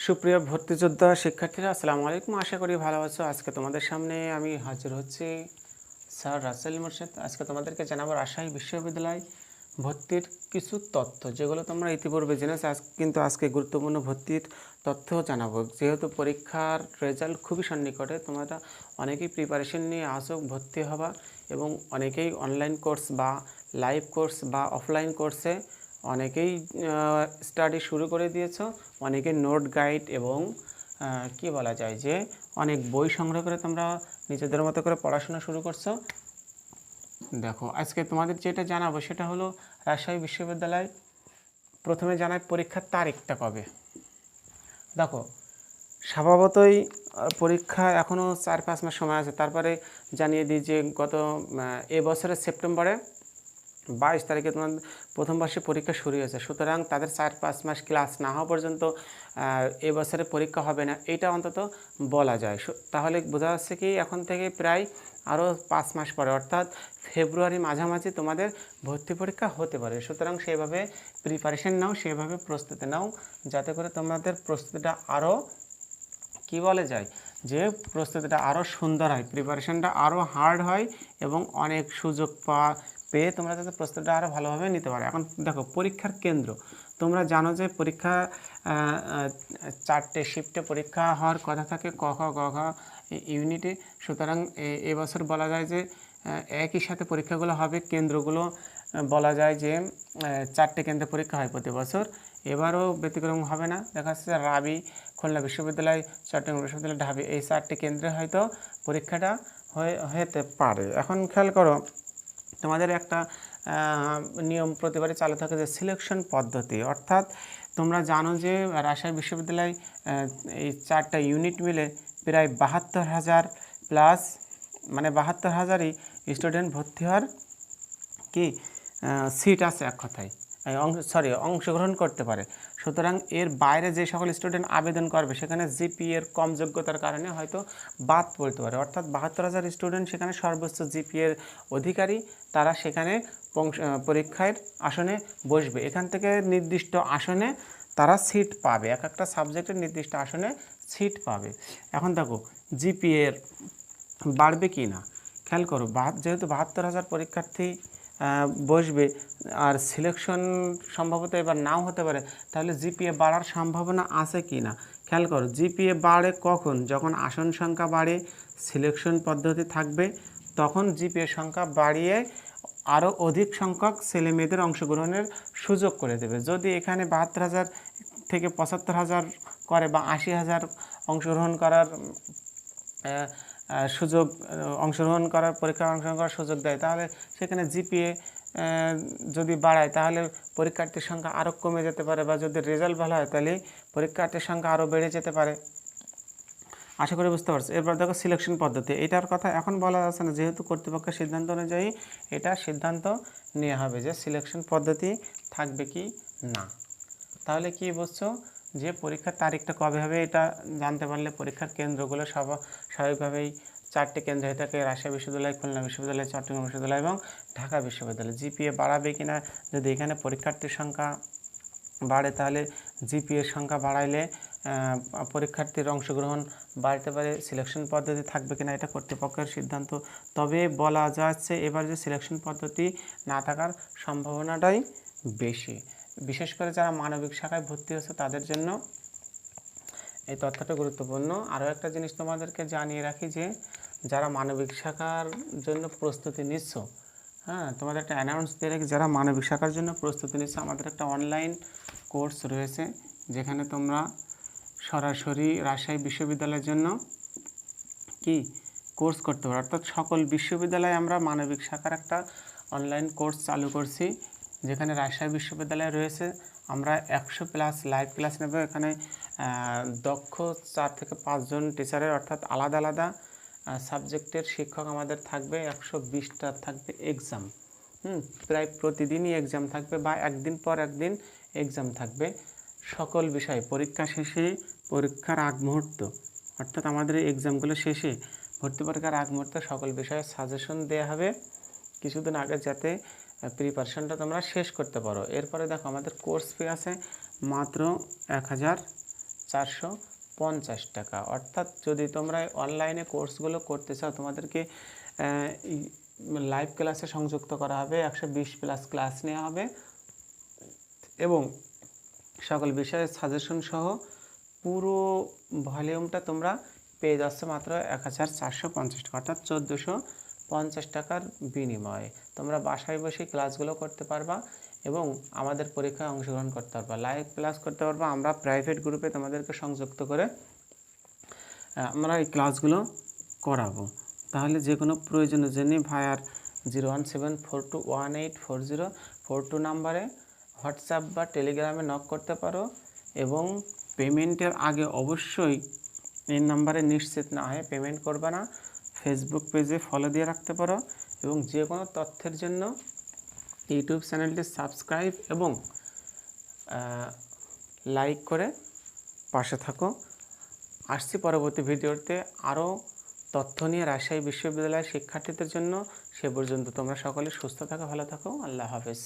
সুপ্রিয় ভর্তিযোদ্ধা শিক্ষার্থীরা আসসালামু আলাইকুম। আশা করি ভালো আছো। আজকে তোমাদের সামনে আমি হাজির হচ্ছি স্যার রাসেল মোর্শেদ। আজকে তোমাদেরকে জানাবো রাজশাহী বিশ্ববিদ্যালয় ভর্তির কিছু তথ্য, যেগুলো তোমরা ইতিপূর্বে জেনেছো। কিন্তু আজকে গুরুত্বপূর্ণ ভর্তির তথ্য জানাবো। যেহেতু পরীক্ষার রেজাল্ট খুবই সন্নিকটে, তোমরা অনেকেই প্রিপারেশন নিয়ে আসো ভর্তি হবা, এবং অনেকেই অনলাইন কোর্স বা লাইভ কোর্স বা অফলাইন কোর্সে অনেকেই স্টাডি শুরু করে দিয়েছো। অনেকে নোট গাইড এবং কি বলা যায় যে অনেক বই সংগ্রহ করে তোমরা নিজেদের মতো করে পড়াশোনা শুরু করছো। দেখো, আজকে তোমাদের যেটা জানাবো সেটা হলো রাজশাহী বিশ্ববিদ্যালয় প্রথমে জানায় পরীক্ষার তারিখটা কবে। দেখো, স্বভাবতই পরীক্ষা এখনও 4-5 মাস সময় আছে। তারপরে জানিয়ে দিই যে গত এবছরের সেপ্টেম্বরে 22 তারিখে তোমার প্রথম বর্ষে পরীক্ষা শুরু হয়েছে। সুতরাং তাদের 4-5 মাস ক্লাস না হওয়া পর্যন্ত এবছরে পরীক্ষা হবে না, এটা অন্তত বলা যায়। তাহলে বোঝা যাচ্ছে কি এখন থেকে প্রায় আরও 5 মাস পরে, অর্থাৎ ফেব্রুয়ারি মাঝামাঝি তোমাদের ভর্তি পরীক্ষা হতে পারে। সুতরাং সেভাবে প্রিপারেশন নাও, সেভাবে প্রস্তুতি নাও, যাতে করে তোমাদের প্রস্তুতিটা আরও কি বলে যায় যে প্রস্তুতিটা আরও সুন্দর হয়, প্রিপারেশনটা আরও হার্ড হয় এবং অনেক সুযোগ পেয়ে তোমরা যাতে প্রস্তুতিটা আরও ভালোভাবে নিতে পারো। এখন দেখো, পরীক্ষার কেন্দ্র তোমরা জানো যে পরীক্ষা 4টে শিফটে পরীক্ষা হওয়ার কথা থাকে, ক খ গ ঘ ইউনিটে। সুতরাং এবছর বলা যায় যে একই সাথে পরীক্ষাগুলো হবে। কেন্দ্রগুলো বলা যায় যে 4টে কেন্দ্রে পরীক্ষা হয় প্রতি বছর। এবারও ব্যতিক্রম হবে না। দেখা যাচ্ছে রাবি, খুলনা বিশ্ববিদ্যালয়, চট্টগ্রাম বিশ্ববিদ্যালয়, ঢাবি, এই 4টে কেন্দ্রে হয়তো পরীক্ষাটা হতে পারে। এখন খেয়াল করো, তোমাদের একটা নিয়ম প্রতিবারই চালু থাকে যে সিলেকশন পদ্ধতি। অর্থাৎ তোমরা জানো যে রাজশাহী বিশ্ববিদ্যালয় এই 4টা ইউনিট মিলে প্রায় 72,000 প্লাস, মানে 72,000ই স্টুডেন্ট ভর্তি হওয়ার কি সিট আছে এক কথায়, অংশগ্রহণ করতে পারে। সুতরাং এর বাইরে যে সকল স্টুডেন্ট আবেদন করবে সেখানে জিপিএর কম যোগ্যতার কারণে হয়তো বাদ পড়তে পারে। অর্থাৎ 72,000 স্টুডেন্ট সেখানে সর্বোচ্চ জিপিএর অধিকারী, তারা সেখানে পরীক্ষার আসনে বসবে। এখান থেকে নির্দিষ্ট আসনে তারা সিট পাবে, এক একটা সাবজেক্টের নির্দিষ্ট আসনে সিট পাবে। এখন দেখো, জিপিএর বাড়বে কি না খেয়াল করো। যেহেতু 72,000 পরীক্ষার্থী বসবে আর সিলেকশন সম্ভবত এবার নাও হতে পারে, তাহলে জিপিএ বাড়ার সম্ভাবনা আছে কি না খেয়াল করো। জিপিএ বাড়ে কখন? যখন আসন সংখ্যা বাড়ে, সিলেকশন পদ্ধতি থাকবে, তখন জিপিএ সংখ্যা বাড়িয়ে আরও অধিক সংখ্যক ছেলে মেয়েদের অংশগ্রহণের সুযোগ করে দেবে। যদি এখানে 72,000 থেকে 75,000 করে বা 80,000 অংশগ্রহণ করার সুযোগ, পরীক্ষায় অংশগ্রহণ করার সুযোগ দেয়, তাহলে সেখানে জিপিএ যদি বাড়ায় তাহলে পরীক্ষার্থীর সংখ্যা আরও কমে যেতে পারে, বা যদি রেজাল্ট ভালো হয় তাহলে পরীক্ষার্থীর সংখ্যা আরও বেড়ে যেতে পারে। আশা করি বুঝতে পারছি। এরপর দেখো সিলেকশন পদ্ধতি, এটার কথা এখন বলা যাচ্ছে না, যেহেতু কর্তৃপক্ষের সিদ্ধান্ত অনুযায়ী এটা সিদ্ধান্ত নেওয়া হবে যে সিলেকশন পদ্ধতি থাকবে কি না। তাহলে কি বুঝছো যে পরীক্ষার তারিখটা কবে হবে এটা জানতে পারলে পরীক্ষার কেন্দ্রগুলো স্বাভাবিকভাবেই 4টে কেন্দ্র হয়ে থাকে: রাজশাহী বিশ্ববিদ্যালয়, খুলনা বিশ্ববিদ্যালয়, চট্টগ্রাম বিশ্ববিদ্যালয় এবং ঢাকা বিশ্ববিদ্যালয়। জিপিএ বাড়াবে কিনা, যদি এখানে পরীক্ষার্থীর সংখ্যা বাড়ে তাহলে জিপিএর সংখ্যা বাড়াইলে পরীক্ষার্থীর অংশগ্রহণ বাড়তে পারে। সিলেকশন পদ্ধতি থাকবে কিনা এটা কর্তৃপক্ষের সিদ্ধান্ত। তবে বলা যাচ্ছে এবার যে সিলেকশন পদ্ধতি না থাকার সম্ভাবনাটাই বেশি, বিশেষ করে যারা মানবিক শাখায় ভর্তি হচ্ছে তাদের জন্য এই তথ্যটা গুরুত্বপূর্ণ। আরও একটা জিনিস তোমাদেরকে জানিয়ে রাখি যে যারা মানবিক শাখার জন্য প্রস্তুতি নিচ্ছ, তোমাদের একটা অ্যানাউন্স দিয়ে রাখি, যারা মানবিক শাখার জন্য প্রস্তুতি নিচ্ছ, আমাদের একটা অনলাইন কোর্স রয়েছে যেখানে তোমরা সরাসরি রাজশাহী বিশ্ববিদ্যালয়ের জন্য কি কোর্স করতে পারো। অর্থাৎ সকল বিশ্ববিদ্যালয়ে আমরা মানবিক শাখার একটা অনলাইন কোর্স চালু করছি, যেখানে রাজশাহী বিশ্ববিদ্যালয়ে রয়েছে। আমরা 100+ লাইভ ক্লাস নেব। এখানে দক্ষ 4 থেকে 5 জন টিচারের, অর্থাৎ আলাদা আলাদা সাবজেক্টের শিক্ষক আমাদের থাকবে। 120টা থাকবে এক্সাম। প্রায় প্রতিদিনই এক্সাম থাকবে বা একদিন পর একদিন এক্সাম থাকবে। সকল বিষয় পরীক্ষা শেষে, পরীক্ষার আগ মুহূর্ত, অর্থাৎ আমাদের এই এক্সামগুলো শেষে ভর্তি পরীক্ষার আগ মুহূর্তে সকল বিষয়ে সাজেশন দেওয়া হবে কিছুদিন আগে, যাতে প্রিপারেশনটা তোমরা শেষ করতে পারো। এরপরে দেখো, আমাদের কোর্স ফি আছে মাত্র 1,000 450 টাকা। অর্থাৎ যদি তোমরা অনলাইনে কোর্সগুলো করতে চাও, তোমাদেরকে লাইভ ক্লাসে সংযুক্ত করা হবে, 120+ ক্লাস নেওয়া হবে এবং সকল বিষয়ের সাজেশন সহ পুরো ভলিউমটা তোমরা পেয়ে যাচ্ছ মাত্র 1450 টাকা, অর্থাৎ 1450 টাকার বিনিময়ে তোমরা বাসায় বসে ক্লাসগুলো করতে পারবা এবং আমাদের পরীক্ষায় অংশগ্রহণ করতে পারবা, লাইভ ক্লাস করতে পারবা। আমরা প্রাইভেট গ্রুপে তোমাদেরকে সংযুক্ত করে আমরা এই ক্লাসগুলো করাবো। তাহলে যে কোনো প্রয়োজনের জন্য ভাইয়ার 01742184042 নাম্বারে হোয়াটসঅ্যাপ বা টেলিগ্রামে নক করতে পারো এবং পেমেন্টের আগে অবশ্যই এই নাম্বারে নিশ্চিত না হয়ে পেমেন্ট করবে না। ফেসবুক পেজে ফলো দিয়ে রাখতে পারো এবং যে কোনো তথ্যের জন্য ইউটিউব চ্যানেলটি সাবস্ক্রাইব এবং লাইক করে পাশে থাকো। আসছি পরবর্তী ভিডিওতে আরও তথ্য নিয়ে রাজশাহী বিশ্ববিদ্যালয়ের শিক্ষার্থীদের জন্য। সে পর্যন্ত তোমরা সকলে সুস্থ থাকো, ভালো থাকো। আল্লাহ হাফেজ।